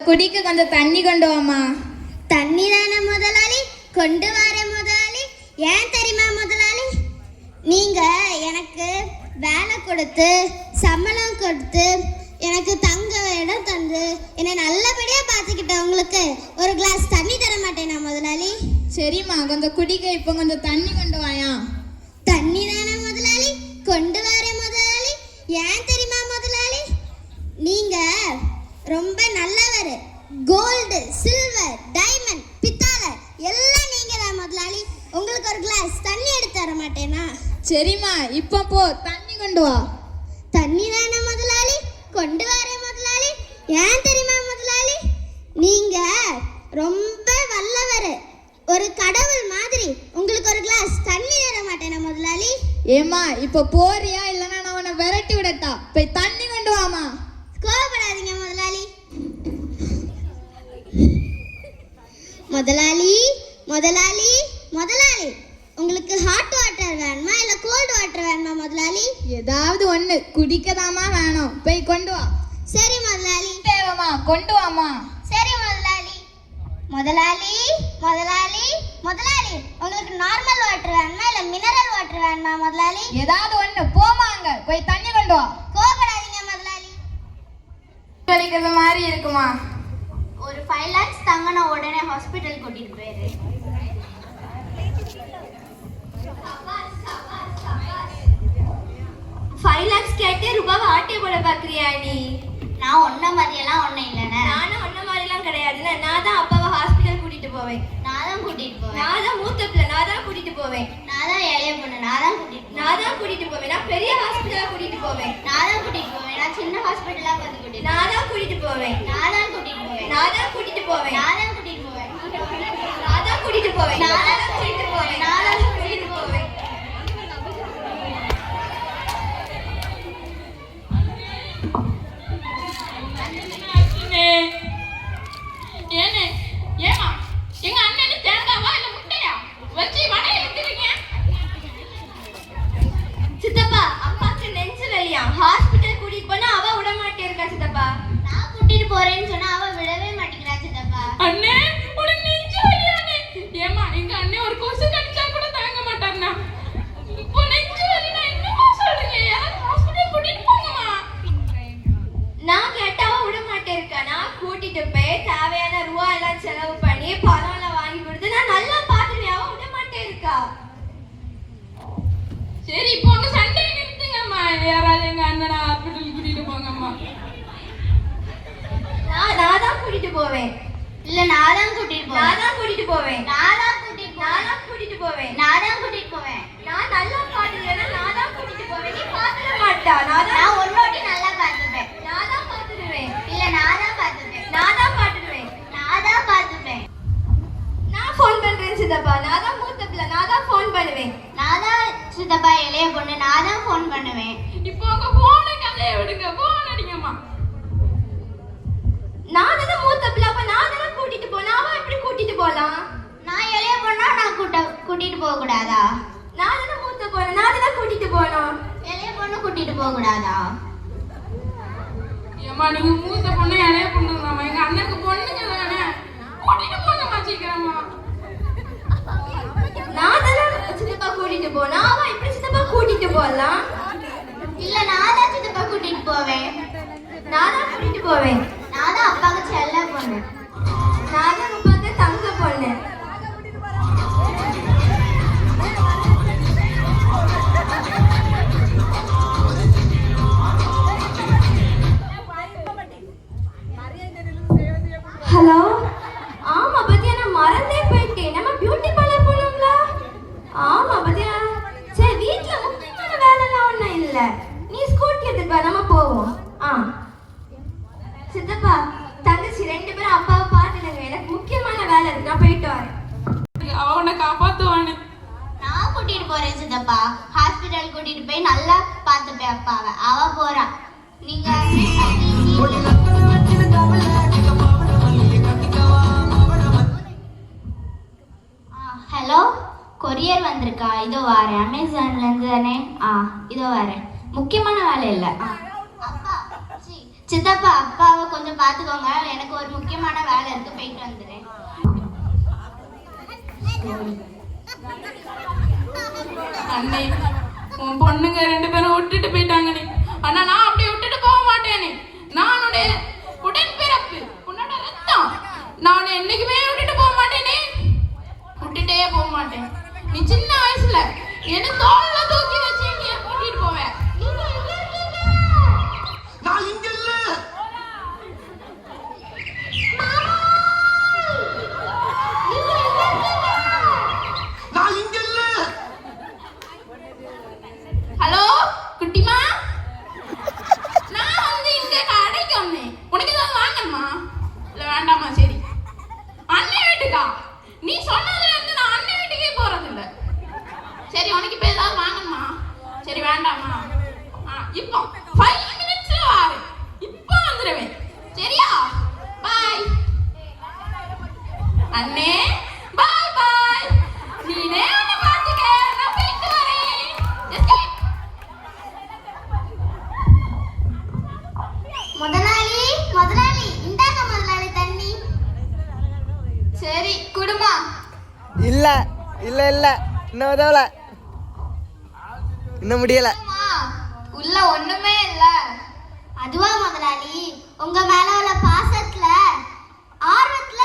குடிக்க கொஞ்சம் தண்ணி கொண்டு வாமா. தண்ணி தானே முதலாளி, கொண்டு வரேன் முதலாளி. ஏன் தெரியுமா முதலாளி, நீங்க எனக்கு வேலை கொடுத்து சம்பளம் கொடுத்து எனக்கு தங்க இடம் தந்து என்னை நல்லபடியா பார்த்துக்கிட்டவங்களுக்கு ஒரு கிளாஸ் தண்ணி தர மாட்டேனா முதலாளி? சரிம்மா, கொஞ்சம் குடிக்க இப்போ கொஞ்சம் தண்ணி கொண்டு வாயா. தண்ணி தானே முதலாளி, கொண்டு வரேன் முதலாளி. ஏன் தெரியுமா முதலாளி, நீங்க ரொம்ப நல்லவர். கோல்டு, சில்வர், டைமண்ட், பித்தாளை எல்லாம் நீங்க தான் முதலாளி. உங்களுக்கு ஒரு கிளாஸ் தண்ணி எடுத்து தர மாட்டேனா? சரிம்மா, இப்போ போ தண்ணி கொண்டு வா. தண்ணி தானே முதலாளி, கொண்டு வரேன் முதலாளி. ஏன் தெரியுமா முதலாளி, நீங்க ரொம்ப வல்லவர், ஒரு கடவுள் மாதிரி. உங்களுக்கு ஒரு கிளாஸ் தண்ணி தர மாட்டேனா முதலாளி? ஏமா இப்போ போறியா, இல்லைன்னா நான் உன்னை விரட்டி விடட்டா? போய் தண்ணி கொண்டு வாமா. கோவப்படாதீங்க முதலாளி. முதலாளி முதலாளி முதலாளி, உங்களுக்கு ஹாட் வாட்டர் வேணுமா இல்ல கோல்டு வாட்டர் வேணுமா முதலாளி? ஏதாவது ஒண்ணு குடிக்கதாமா வேணும், போய் கொண்டு வா. சரி முதலாளி. தேவமா, கொண்டு வாமா. சரி முதலாளி. முதலாளி முதலாளி முதலாளி, உங்களுக்கு நார்மல் வாட்டர் வேணுமா இல்ல மினரல் வாட்டர் வேணுமா முதலாளி? ஏதாவது ஒண்ணு போமாங்க, போய் தண்ணி கொண்டு வா. கோவப்படாதீங்க முதலாளி. வலிக்கிறது மாதிரி இருக்குமா? ஒரு 5 lakhs தங்கன உடனே ஹாஸ்பிடல் கூட்டிட்டு போயிரு. 5 lakhs கேட்டு ரூபாய் ஆட்டே போட பாக்குறியா நீ? நான் ஒன்ன மாதிரியெல்லாம் ஒன்னும் இல்லைண்ணே. நானும் ஒன்ன மாதிரிலாம் கிடையாதுல்ல. நான் தான் அப்பாவை ஹாஸ்பிட்டல் கூட்டிட்டு போவேன். நான் தான் கூட்டிட்டு போவேன். நான் தான் மூத்த பிள்ளை, நான் தான் கூட்டிட்டு போவேன். நான் தான் இளைய பொண்ணு, நான் தான் கூட்டிட்டு போவேன். நான் தான் கூட்டிட்டு போவேன். நான் பெரிய ஹாஸ்பிட்டலா கூட்டிட்டு போவேன். நான் தான் கூட்டிட்டு போவேன். நான் சின்ன ஹாஸ்பிட்டலா பார்த்து கூட்டிட்டு. நான் தான் கூட்டிட்டு போவேன். நான் தான் கூட்டிட்டு போவேன். நான் தான் கூட்டிட்டு போவேன். நான் தான் கூட்டிட்டு போவேன். நான் தான் கூட்டிட்டு போவேன். நான் தான் கூட்டிட்டு போவேன். நான் தான் கூட்டிட்டு போவேன். ஏனே ஏமா எங்க அண்ணனுக்கு தேங்காவா இல்ல முட்டையா வச்சு வடை எடுத்துறீங்க? சித்தப்பா, அப்பாக்கு நெஞ்சு வலியா, ஹாஸ்பிட்டல் கூட்டிட்டு போனா அவ விட மாட்டேஇருக்கா சித்தப்பா. நான் கூட்டிட்டு போறேன்னு சொன்னா அவ விடவே மாட்டேங்கிறா சித்தப்பா. அண்ணே உனக்கு நெஞ்சு வலியானே? ஏமா எங்க அண்ணே ஒரு கொசு கடிச்சா கூட தாங்க மாட்டாருண்ணா. இப்போ நெஞ்சு வலினா என்னமா சொல்றீங்க? யாராவது ஹாஸ்பிட்டல் கூட்டிட்டு போங்கம்மா. நான் கேட்டா அவ விட மாட்டேஇருக்கா. நான் கூட்டிட்டு போய் தேவையான ரூபா எல்லாம் செலவு பண்ணி பணம் எல்லாம் வாங்கி கொடுத்து நான் நல்லா பாத்துருவேன். அவ விட மாட்டேஇருக்கா. சரி இப்போ உங்க சண்டையை நிறுத்துங்கம்மா. யாராவது எங்க அண்ணனை ஹாஸ்பிட்டல் கூட்டிட்டு போங்கம்மா. நான் தான் கூட்டிட்டு போவேன். இல்ல நான் தான் கூட்டிட்டு போவேன். நான் தான் கூட்டிட்டு போவேன். நான் தான் கூட்டிட்டு போவேன். நான் தான் கூட்டிட்டு போவேன். நான் தான் கூட்டிட்டு போவேன். நான் நல்லா பாத்துக்கிறேன்னா நான் தான் கூட்டிட்டு போவேன். நீ பாத்துக்க மாட்டா. நான் உன்னோட்டி நல்லா பார்த்துப்பேன். நான் தான் பாத்துடுவேன். இல்ல நான் தான் பார்த்துப்பேன். நான் தான் பாத்துடுவேன். நான் தான் பார்த்துப்பேன். நான் ஃபோன் பண்றேன் சித்தப்பா. நான் தான் மூத்த பிள்ளை, நான் தான் ஃபோன் பண்ணுவேன். நான் தான் சித்தப்பா இளைய பொண்ணு, நான் தான் ஃபோன் பண்ணுவேன். இப்போ உங்க போனை கதையை விடுங்க, போன் அடிங்கம்மா. நான் தானே மூத்த பிள்ளை, அப்ப நான் தானே கூட்டிட்டு போனா அவ எப்படி கூட்டிட்டு போலாம்? நான் இளைய பொண்ணா நான் கூட்டிட்டு போக கூடாதா? நான் தானே மூத்த பொண்ணு, நான் தானே கூட்டிட்டு போனோம். இளைய பொண்ணு கூட்டிட்டு போக கூடாதா? ஏம்மா நீங்க மூத்த பொண்ணு இளைய பொண்ணுங்கம்மா. எங்க அண்ணனுக்கு பொண்ணுங்க தானே, கூட்டிட்டு போங்கம்மா சீக்கிரமா. நான் தானே சித்தப்பா கூட்டிட்டு போனா அவ எப்படி சித்தப்பா கூட்டிட்டு போலாம்? இல்ல நான் தான் சித்தப்பா கூட்டிட்டு போவேன். நான் தான் கூட்டிட்டு போவேன். நான் தான் அப்பாவுக்கு செல்ல பொண்ணு. நான் தான் அப்பாக்கு தங்க பொண்ணு. ஹலோ, ஆமா பத்தியா, நான் மறந்தே போயிட்டேன். நம்ம பியூட்டி பார்லர் போனோம்ல? ஆமா பத்தியா. சரி, வீட்ல முக்கியமான வேலைலாம் ஒண்ணும் இல்ல. நீ ஸ்கூட்டி எடுத்துட்டு வா, நம்ம போவோம். சித்தப்பா, தங்கச்சி 2 பேரும் அப்பாவை பாத்துடுங்க. எனக்கு முக்கியமான வேலை இருக்கு, நான் போயிட்டு வரேன். அவனை காப்பாத்துவானே. நான் கூட்டிட்டு போறேன் சித்தப்பா. ஹாஸ்பிட்டல் கூட்டிட்டு போய் நல்லா பார்த்துப்பேன் அப்பாவை. அவ போறா. நீங்க ஹலோ, கொரியர் வந்திருக்கா? இதோ வரேன். அமேசான்ல இருந்து தானே? இதோ வரேன். முக்கியமான வேலை இல்லை. அப்பா சித்தப்பா அப்பாவை கொஞ்சம் பார்த்துக்கோங்க, எனக்கு ஒரு முக்கியமான வேலை இருக்கு, போயிட்டு வந்துடுறேன். அண்ணே உன் பொண்ணுங்க 2 பேரும் விட்டுட்டு போயிட்டாங்க நீ. ஆனா நான் அப்படி விட்டுட்டு போக மாட்டேனே. நான் உன்னுடைய உடன்பிறப்பு, உன்னோட ரத்தம். நான் உன்னை என்னைக்குமே விட்டுட்டு போக மாட்டேனே, விட்டுட்டே போக மாட்டேன். நீ சின்ன வயசுல என்ன தோல்ல தூக்கி வச்சு நீ கூட்டிட்டு போவேன். நான் இங்க இல்ல. நான் இங்க இல்ல. ஹலோ குட்டிமா, நான் வந்து இங்க கடைக்கு வந்தேன். உனக்கு ஏதாவது வாங்கணுமா? இல்ல வேண்டாமா? சரி, அண்ணன் வீட்டுக்கா? நீ சொன்னதுல இருந்து நான் அண்ணன் வீட்டுக்கே போறது இல்ல. சரி, உனக்கு இப்ப ஏதாவது வாங்கணுமா? சரி, வேண்டாமா? இப்போ 5 மினிட்ஸ்ல வாரு. இப்போ வந்துடுவேன். சரியா? பாய் அண்ணே. பாய் பாய். நீனே உன்னை பாத்துக்க. நான் போயிட்டு வரேன். Escape. முதலாளி, முதலாளி, இந்தாங்க முதலாளி தண்ணி. சரி குடுமா. இல்ல இல்ல இல்ல, இன்னும் உதவல, இன்னும் முடியல. உள்ள ஒண்ணுமே இல்ல. அதுவா முதலாளி, உங்க மேல உள்ள பாசத்துல ஆர்வத்துல